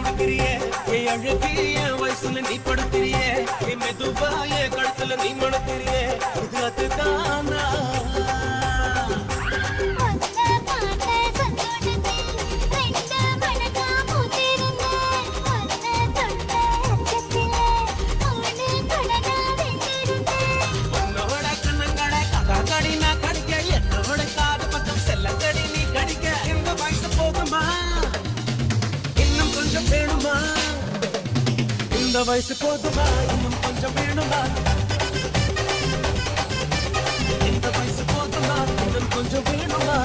எடுக்கிறியே என் அழகி என் வயசுல நீ படுத்திரியே என் மெதுவா என் கழுத்துல நீ மணத்திரியே இது அதுதானா இந்த வயசு போதுமா இன்னும் கொஞ்சம் வேணுமா இந்த வயசு போதுமா இன்னும் கொஞ்சம் வேணுமா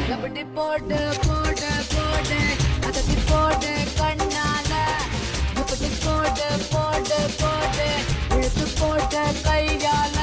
கபடி போடு போடு போடு அதட்டி போடு கண்ணால கபடி போடு போடு போடு இழுத்து போடு கையால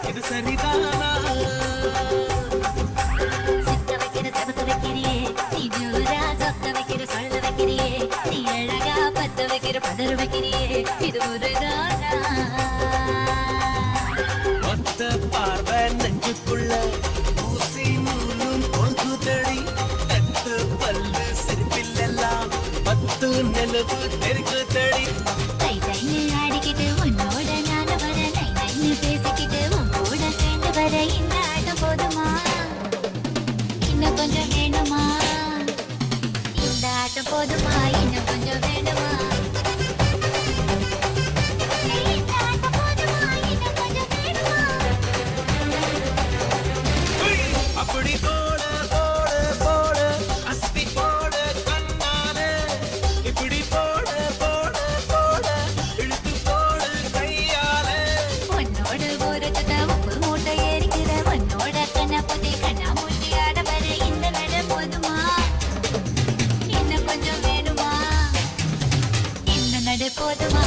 இது சரிதானா சிக்க வைக்கிற சபக்க வைக்கிறியே நீ ஜோரா சொக்க வைக்கிற சொல்ல வைக்கிறியே நீ அழகா பத்த வைக்கிற பதற வைக்கிறியே இது ஒரு தானா ஒத்த பார்வை நெஞ்சுக்குள்ள ஊசி நூலும் பொங்குதடி தட்டு பல்லு சிரிப்பில்லெல்லாம் 10 நிலவு தெருக்குதடி தை தைன்னு ஆடிக்கிட்டு உன்னோட நான வர நை நைன்னு பேசிக்கிட்டு உன் கூட சேர்ந்து வர இந்த ஆட்டம் போதுமா இன்னும் கொஞ்சம் வேணுமா இந்த ஆட்டம் போதுமா இன்னும் கொஞ்சம் வேணுமா இந்த ஆட்டம் போதுமா இன்னும் கொஞ்சம் வேணுமா அப்படி போட போட போட அஸ்தி போட கண்ணானே இப்படி போட போட போட இழுத்து போட கையாலே உன்னோட ஒரு கதை உப்பு மூட்டை ஏறிக்கிற உன்னோட கண்ணா புதி கண்ணா மூட்டி ஆட வர இந்த நட போதுமா இன்னும் கொஞ்சம் வேணுமா இந்த நட போதுமா